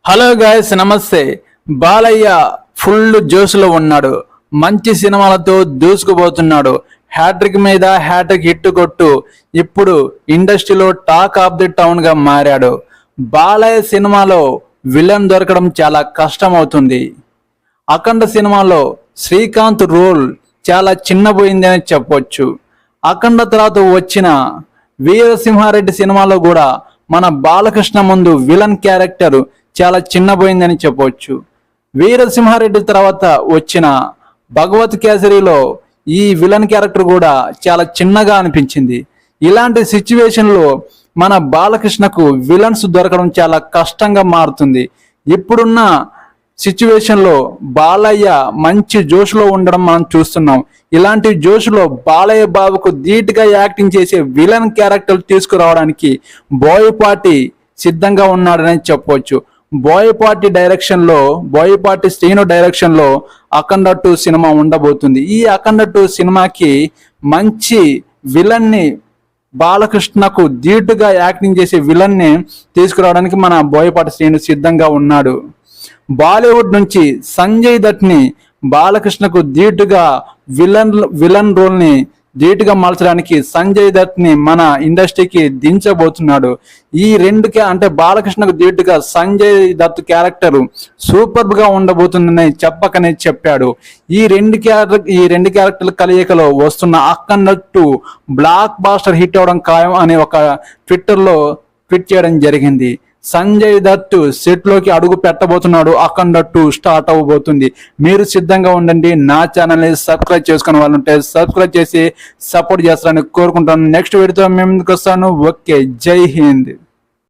Hello guys, నమస్తే. Balayya full జోష్లో ఉన్నాడు. మంచి సినిమాలతో దూసుకుపోతున్నాడు. హ్యాట్రిక్ మీద హ్యాట్రిక్ హిట్ కొట్టు ఇప్పుడు ఇండస్ట్రీలో టాక్ ఆఫ్ ది టౌన్ గా మారాడు. బాలయ్య సినిమాలో విలన్ దొరకడం చాలా కష్టం అవుతుంది. అఖండ సినిమాలో శ్రీకాంత్ రోల్ చాలా చిన్నపోయింది అని చెప్పొచ్చు. అఖండ తర్వాత వచ్చిన వీరసింహారెడ్డి సినిమాలో కూడా మన బాలకృష్ణ ముందు విలన్ క్యారెక్టర్ చాలా చిన్నపోయిందని చెప్పవచ్చు. వీరసింహారెడ్డి తర్వాత వచ్చిన భగవత్ కేసరిలో ఈ విలన్ క్యారెక్టర్ కూడా చాలా చిన్నగా అనిపించింది. ఇలాంటి సిచ్యువేషన్లో మన బాలకృష్ణకు విలన్స్ దొరకడం చాలా కష్టంగా మారుతుంది. ఇప్పుడున్న సిచ్యువేషన్లో బాలయ్య మంచి జోష్లో ఉండడం మనం చూస్తున్నాం. ఇలాంటి జోష్లో బాలయ్య బాబుకు ధీటుగా యాక్టింగ్ చేసే విలన్ క్యారెక్టర్ తీసుకురావడానికి బోయపాటి సిద్ధంగా ఉన్నాడని చెప్పవచ్చు. బోయపాటి శ్రీను డైరెక్షన్ లో అఖండ 2 సినిమా ఉండబోతుంది. ఈ అఖండ 2 సినిమాకి మంచి విలన్ ని, బాలకృష్ణకు ధీటుగా యాక్టింగ్ చేసే విలన్ ని తీసుకురావడానికి మన బోయపాటి శ్రీను సిద్ధంగా ఉన్నాడు. బాలీవుడ్ నుంచి సంజయ్ దత్ ని బాలకృష్ణకు ధీటుగా విలన్ రోల్ ని ధీటుగా మలచడానికి సంజయ్ దత్ ని మన ఇండస్ట్రీకి దించబోతున్నాడు. ఈ అంటే బాలకృష్ణకు ధీటుగా సంజయ్ దత్ క్యారెక్టర్ సూపర్ గా ఉండబోతుందని చెప్పకనే చెప్పాడు. ఈ రెండు క్యారెక్టర్ల కలయికలో వస్తున్న అఖండ 2 బ్లాక్ బాస్టర్ హిట్ అవడం ఖాయం అని ఒక ట్విట్టర్లో ట్వీట్ చేయడం జరిగింది. సంజయ్ దత్ సెట్ లోకి అడుగు పెట్టబోతున్నాడు. అఖండ 2 స్టార్ట్ అవ్వబోతుంది. మీరు సిద్ధంగా ఉండండి. నా ఛానల్ని సబ్స్క్రైబ్ చేసుకునే వాళ్ళు ఉంటే సబ్స్క్రైబ్ చేసి సపోర్ట్ చేస్తారని కోరుకుంటాను. నెక్స్ట్ వీడియోతో మేము ముందుకు వస్తాను. ఓకే, జై హింద్.